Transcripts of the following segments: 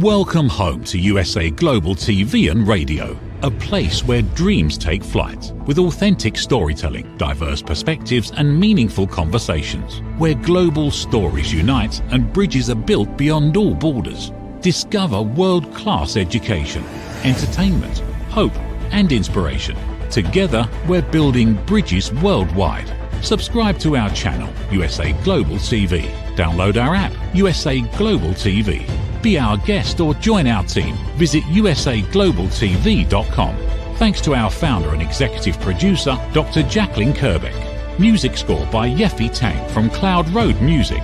Welcome home to USA Global TV and Radio, a place where dreams take flight, with authentic storytelling, diverse perspectives and meaningful conversations, where global stories unite and bridges are built beyond all borders. Discover world-class education, entertainment, hope and inspiration. Together, we're building bridges worldwide. Subscribe to our channel, USA Global TV. Download our app, USA Global TV. Be our guest or join our team. Visit usaglobaltv.com. Thanks to our founder and executive producer, Dr. Jacqueline Kerbeck. Music score by Yeffy Tang from Cloud Road Music.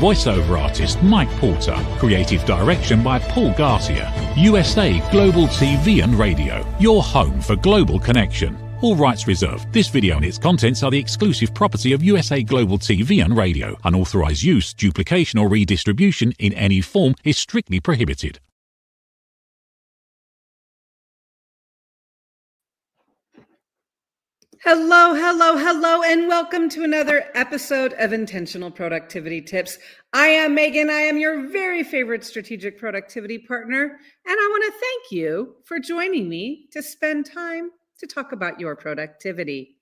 Voiceover artist Mike Porter. Creative direction by Paul Garcia. USA Global TV and Radio. Your home for global connection. All rights reserved. This video and its contents are the exclusive property of USA Global TV and Radio. Unauthorized use, duplication or redistribution in any form is strictly prohibited. Hello, and welcome to another episode of Intentional Productivity Tips. I am Megan. I am your very favorite strategic productivity partner, and I want to thank you for joining me to spend time to talk about your productivity.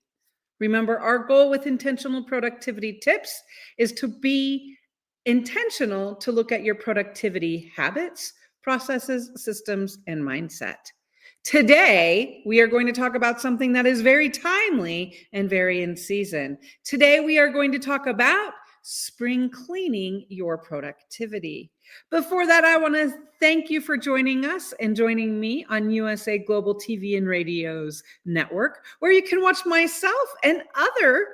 Remember, our goal with Intentional Productivity Tips is to be intentional to look at your productivity habits, processes, systems, and mindset. Today, we are going to talk about something that is very timely and very in season. Today, we are going to talk about spring cleaning your productivity. Before that, I want to thank you for joining us and joining me on USA Global TV and Radio's network, where you can watch myself and other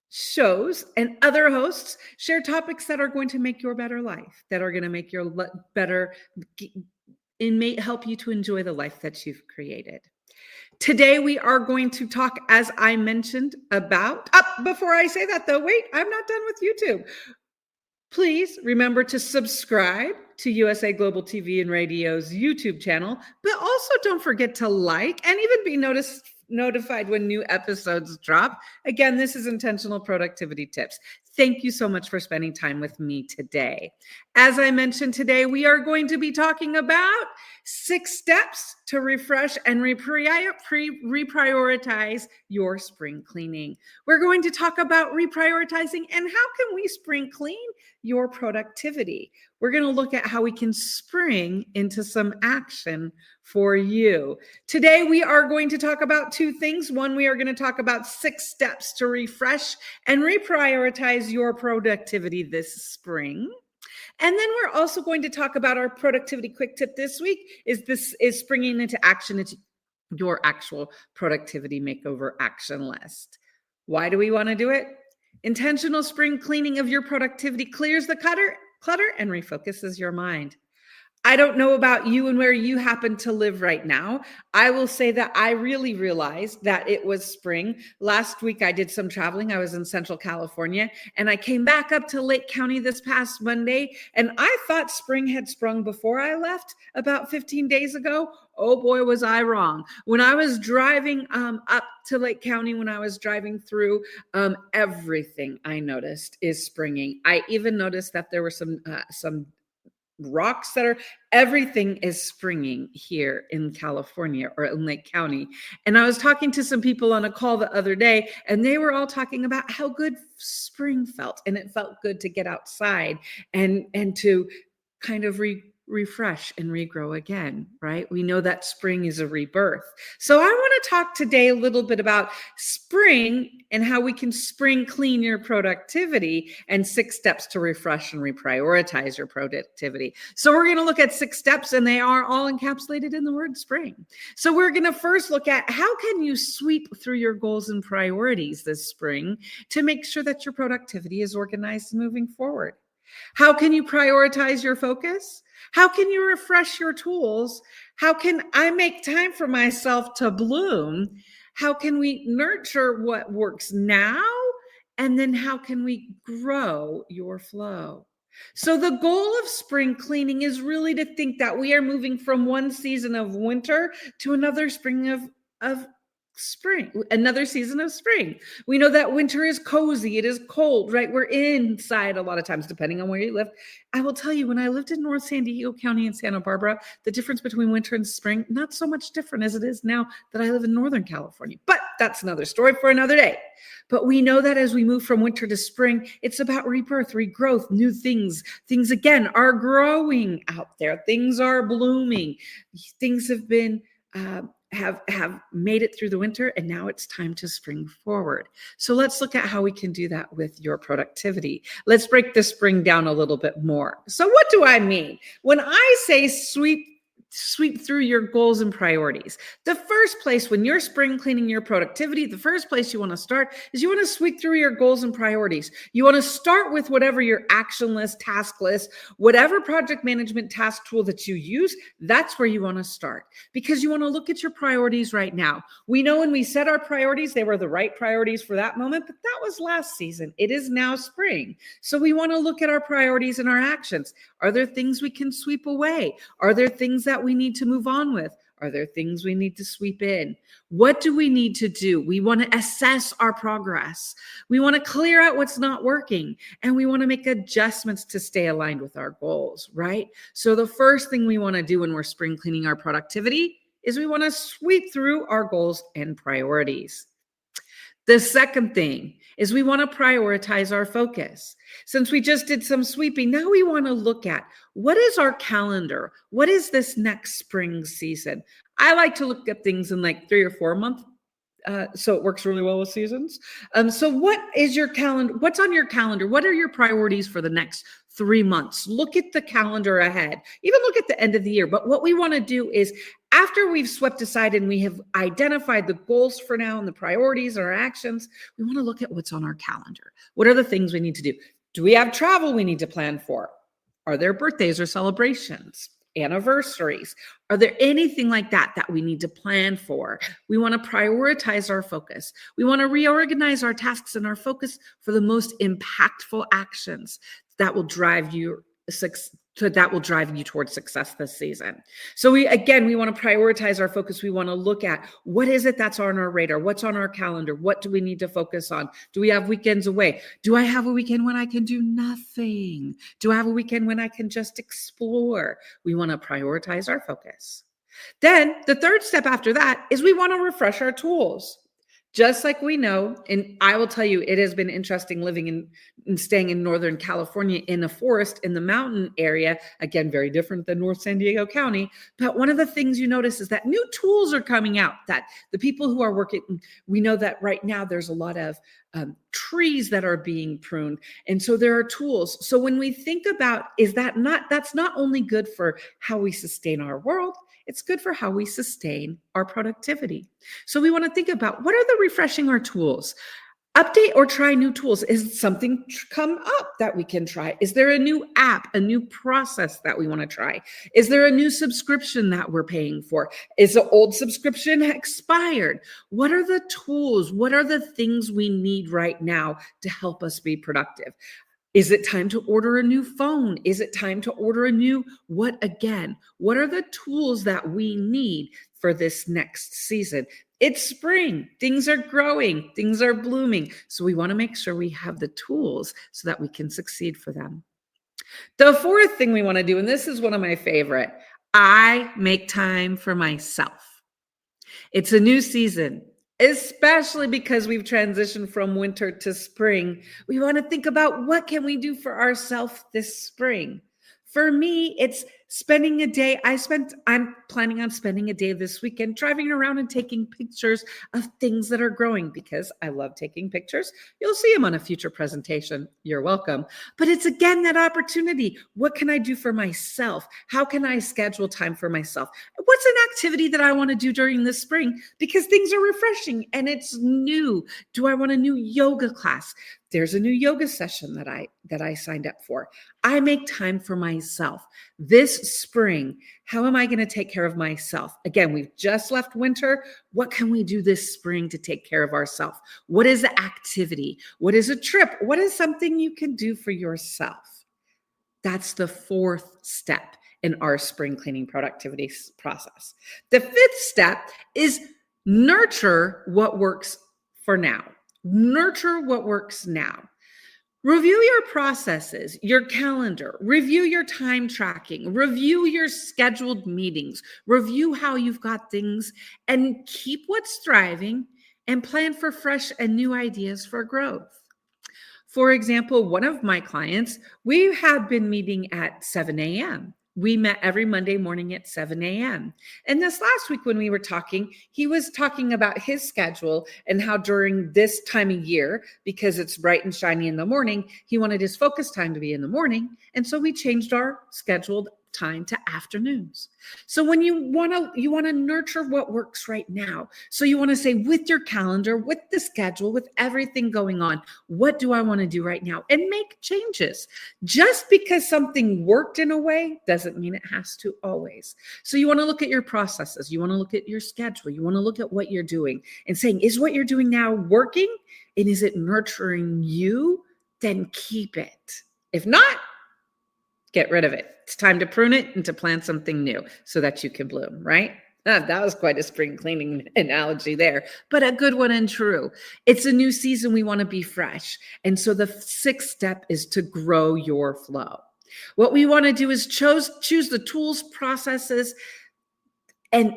shows and other hosts share topics that are going to make your better life, that are going to make your better and may help you to enjoy the life that you've created. Today, we are going to talk, as I mentioned, about... before I say that, though, wait, I'm not done with YouTube. Please remember to subscribe to USA Global TV and Radio's YouTube channel, but also don't forget to like and even be notified when new episodes drop. Again, this is Intentional Productivity Tips. Thank you so much for spending time with me today. As I mentioned today, we are going to be talking about 6 steps to refresh and reprioritize your spring cleaning. We're going to talk about reprioritizing and how can we spring clean your productivity. We're going to look at how we can spring into some action for you. Today, we are going to talk about 2 things. One, we are going to talk about 6 steps to refresh and reprioritize your productivity this spring. And then we're also going to talk about our productivity quick tip this week is springing into action into your actual productivity makeover action list. Why do we want to do it? Intentional spring cleaning of your productivity clears the clutter and refocuses your mind. I don't know about you and where you happen to live right now. I will say that I really realized that it was spring. Last week, I did some traveling. I was in Central California, and I came back up to Lake County this past Monday, and I thought spring had sprung before I left about 15 days ago. Oh boy, was I wrong. When I was driving up to Lake County, when I was driving through, everything I noticed is springing. I even noticed that there were some rocks everything is springing here in California or in Lake County. And I was talking to some people on a call the other day, and they were all talking about how good spring felt. And it felt good to get outside and to kind of refresh and regrow again, right? We know that spring is a rebirth. So I want to talk today a little bit about spring and how we can spring clean your productivity and 6 steps to refresh and reprioritize your productivity. So we're going to look at 6 steps, and they are all encapsulated in the word spring. So we're going to first look at how can you sweep through your goals and priorities this spring to make sure that your productivity is organized and moving forward. How can you prioritize your focus? How can you refresh your tools? How can I make time for myself to bloom? How can we nurture what works now? And then how can we grow your flow? So the goal of spring cleaning is really to think that we are moving from one season of winter to another spring of spring, another season of spring. We know that winter is cozy, it is cold, right? We're inside a lot of times, depending on where you live. I will tell you, when I lived in North San Diego County in Santa Barbara, the difference between winter and spring, not so much different as it is now that I live in Northern California. But that's another story for another day. But we know that as we move from winter to spring, it's about rebirth, regrowth, new things. Things again are growing out there. Things are blooming. Things have been have made it through the winter, and now it's time to spring forward. So let's look at how we can do that with your productivity. Let's break the spring down a little bit more. So what do I mean when I say sweep through your goals and priorities? The first place when you're spring cleaning your productivity, the first place you want to start is you want to sweep through your goals and priorities. You want to start with whatever your action list, task list, whatever project management task tool that you use, that's where you want to start, because you want to look at your priorities right now. We know when we set our priorities, they were the right priorities for that moment, but that was last season. It is now spring. So we want to look at our priorities and our actions. Are there things we can sweep away? Are there things that we need to move on with? Are there things we need to sweep in? What do we need to do? We want to assess our progress. We want to clear out what's not working, and we want to make adjustments to stay aligned with our goals, right? So the first thing we want to do when we're spring cleaning our productivity is we want to sweep through our goals and priorities. The second thing is we want to prioritize our focus. Since we just did some sweeping, now we want to look at what is our calendar? What is this next spring season? I like to look at things in like 3 or 4 month. So it works really well with seasons. So what is your calendar? What's on your calendar? What are your priorities for the next 3 months? Look at the calendar ahead. Even look at the end of the year. But what we want to do is, after we've swept aside and we have identified the goals for now and the priorities and our actions, we want to look at what's on our calendar. What are the things we need to do? Do we have travel we need to plan for? Are there birthdays or celebrations? Anniversaries? Are there anything like that that we need to plan for? We want to prioritize our focus. We want to reorganize our tasks and our focus for the most impactful actions that will drive you towards success this season. So we want to prioritize our focus. We want to look at what is it that's on our radar? What's on our calendar? What do we need to focus on? Do we have weekends away? Do I have a weekend when I can do nothing? Do I have a weekend when I can just explore? We want to prioritize our focus. Then the third step after that is we want to refresh our tools. Just like we know, and I will tell you, it has been interesting living and staying in Northern California in a forest in the mountain area. Again, very different than North San Diego County. But one of the things you notice is that new tools are coming out, that the people who are working, we know that right now there's a lot of trees that are being pruned. And so there are tools. So when we think about, that's not only good for how we sustain our world, it's good for how we sustain our productivity. So we want to think about, what are the refreshing our tools? Update or try new tools. Is something come up that we can try? Is there a new app, a new process that we want to try? Is there a new subscription that we're paying for? Is the old subscription expired? What are the tools? What are the things we need right now to help us be productive? Is it time to order a new phone? Is it time to order a new what again? What are the tools that we need for this next season? It's spring. Things are growing. Things are blooming. So we want to make sure we have the tools so that we can succeed for them. The fourth thing we want to do, and this is one of my favorite, I make time for myself. It's a new season. Especially because we've transitioned from winter to spring, we want to think about, what can we do for ourselves this spring? For me, it's spending a day. I'm planning on spending a day this weekend driving around and taking pictures of things that are growing, because I love taking pictures. You'll see them on a future presentation. You're welcome. But it's again that opportunity. What can I do for myself? How can I schedule time for myself? What's an activity that I want to do during the spring? Because things are refreshing and it's new. Do I want a new yoga class? There's a new yoga session that I signed up for. I make time for myself. This spring, how am I going to take care of myself? Again, we've just left winter. What can we do this spring to take care of ourselves? What is the activity? What is a trip? What is something you can do for yourself? That's the fourth step in our spring cleaning productivity process. The fifth step is Nurture what works for now. Nurture what works now. Review your processes, your calendar, review your time tracking, review your scheduled meetings, review how you've got things, and keep what's thriving and plan for fresh and new ideas for growth. For example, one of my clients, we have been meeting at 7 a.m. We met every Monday morning at 7 a.m. And this last week when we were talking, he was talking about his schedule and how during this time of year, because it's bright and shiny in the morning, he wanted his focus time to be in the morning. And so we changed our scheduled time to afternoons. So when you want to nurture what works right now. So you want to say with your calendar, with the schedule, with everything going on, what do I want to do right now? And make changes. Just because something worked in a way doesn't mean it has to always. So you want to look at your processes. You want to look at your schedule. You want to look at what you're doing and saying, is what you're doing now working? And is it nurturing you? Then keep it. If not, get rid of it. It's time to prune it and to plant something new so that you can bloom, right? That was quite a spring cleaning analogy there, but a good one and true. It's a new season. We want to be fresh. And so the sixth step is to grow your flow. What we want to do is choose the tools, processes, and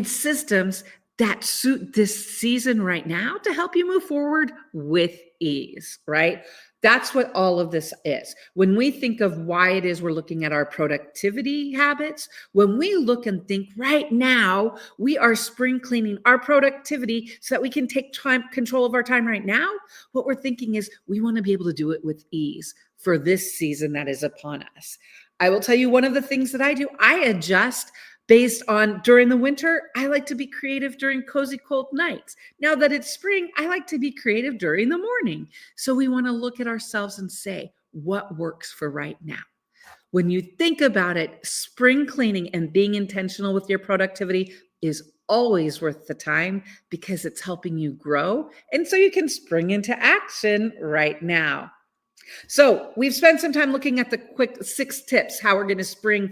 systems that suit this season right now to help you move forward with ease, right? That's what all of this is. When we think of why it is we're looking at our productivity habits, when we look and think right now, we are spring cleaning our productivity so that we can take control of our time right now. What we're thinking is we want to be able to do it with ease for this season that is upon us. I will tell you one of the things that I do, I adjust based on during the winter, I like to be creative during cozy cold nights. Now that it's spring, I like to be creative during the morning. So we want to look at ourselves and say, what works for right now? When you think about it, spring cleaning and being intentional with your productivity is always worth the time because it's helping you grow. And so you can spring into action right now. So we've spent some time looking at the quick 6 tips, how we're going to spring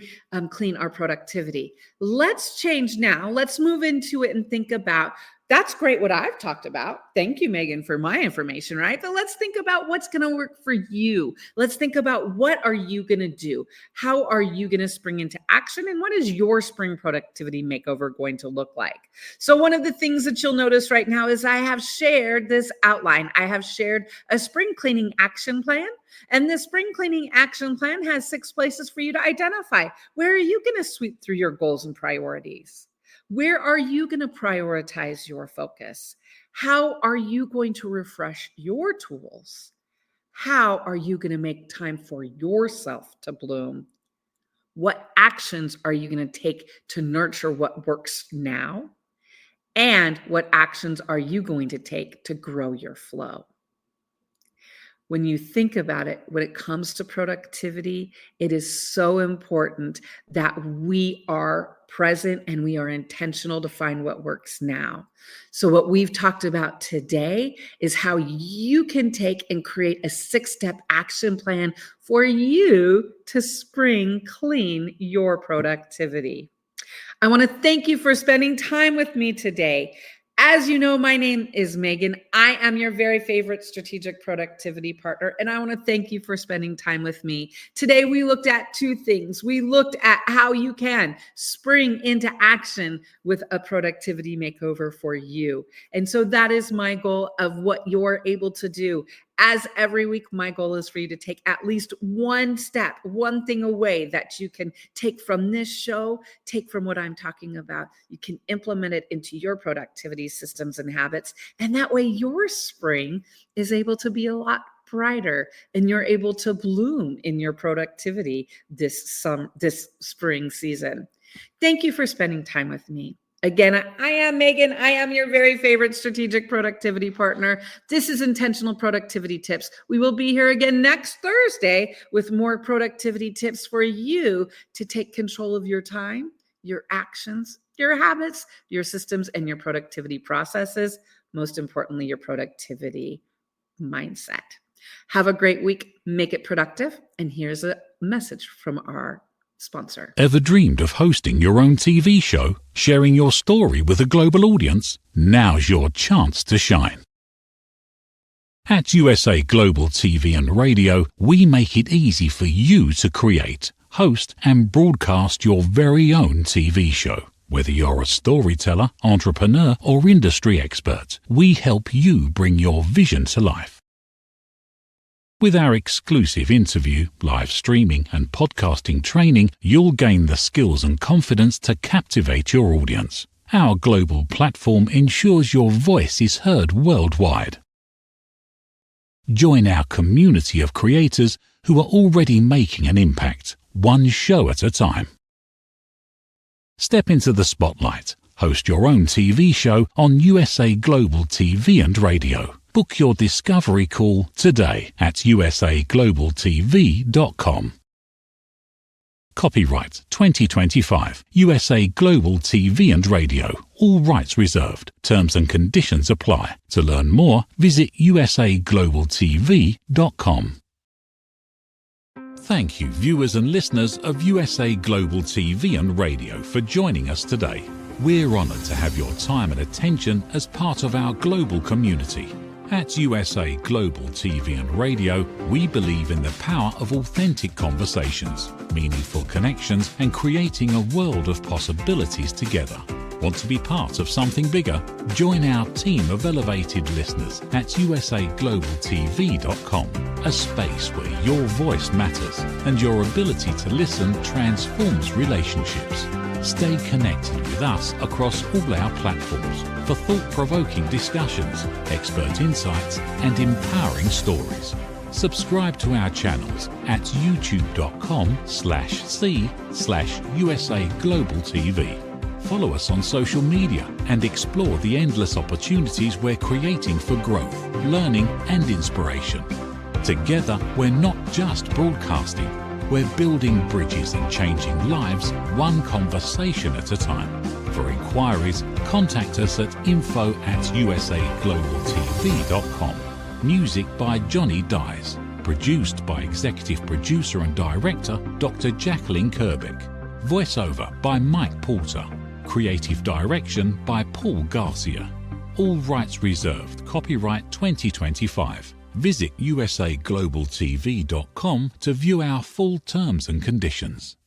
clean our productivity. Let's change now. Let's move into it and think about, that's great what I've talked about. Thank you, Megan, for my information, right? But let's think about what's going to work for you. Let's think about what are you going to do? How are you going to spring into action? And what is your spring productivity makeover going to look like? So one of the things that you'll notice right now is I have shared this outline. I have shared a spring cleaning action plan. And the spring cleaning action plan has 6 places for you to identify. Where are you going to sweep through your goals and priorities? Where are you going to prioritize your focus? How are you going to refresh your tools? How are you going to make time for yourself to bloom? What actions are you going to take to nurture what works now? And what actions are you going to take to grow your flow? When you think about it, when it comes to productivity, it is so important that we are present and we are intentional to find what works now. So what we've talked about today is how you can take and create a 6-step action plan for you to spring clean your productivity. I want to thank you for spending time with me today. As you know, my name is Megan. I am your very favorite strategic productivity partner, and I want to thank you for spending time with me. Today, we looked at 2 things. We looked at how you can spring into action with a productivity makeover for you. And so that is my goal of what you're able to do. As every week, my goal is for you to take at least one step, one thing away that you can take from this show, take from what I'm talking about. You can implement it into your productivity systems and habits. And that way your spring is able to be a lot brighter and you're able to bloom in your productivity this spring season. Thank you for spending time with me. Again, I am Megan. I am your very favorite strategic productivity partner. This is Intentional Productivity Tips. We will be here again next Thursday with more productivity tips for you to take control of your time, your actions, your habits, your systems, and your productivity processes. Most importantly, your productivity mindset. Have a great week. Make it productive. And here's a message from our sponsor. Ever dreamed of hosting your own TV show, sharing your story with a global audience? Now's your chance to shine. At USA Global TV and Radio, we make it easy for you to create, host, and broadcast your very own TV show. Whether you're a storyteller, entrepreneur, or industry expert, we help you bring your vision to life. With our exclusive interview, live streaming, and podcasting training, you'll gain the skills and confidence to captivate your audience. Our global platform ensures your voice is heard worldwide. Join our community of creators who are already making an impact, one show at a time. Step into the spotlight. Host your own TV show on USA Global TV and Radio. Book your discovery call today at usaglobaltv.com. Copyright 2025 USA Global TV and Radio. All rights reserved. Terms and conditions apply. To learn more, visit usaglobaltv.com. Thank you, viewers and listeners of USA Global TV and Radio, for joining us today. We're honoured to have your time and attention as part of our global community. At USA Global TV and Radio, we believe in the power of authentic conversations, meaningful connections, and creating a world of possibilities together. Want to be part of something bigger? Join our team of elevated listeners at usaglobaltv.com, a space where your voice matters and your ability to listen transforms relationships. Stay connected with us across all our platforms for thought-provoking discussions, expert insights, and empowering stories. Subscribe to our channels at youtube.com/c/usaglobaltv. Follow us on social media and explore the endless opportunities we're creating for growth, learning, and inspiration. Together, we're not just broadcasting. We're building bridges and changing lives, one conversation at a time. For inquiries, contact us at info@usaglobaltv.com. Music by Johnny Dyes. Produced by Executive Producer and Director Dr. Jacqueline Kerbick. Voiceover by Mike Porter. Creative Direction by Paul Garcia. All rights reserved. Copyright 2025. Visit usaglobaltv.com to view our full terms and conditions.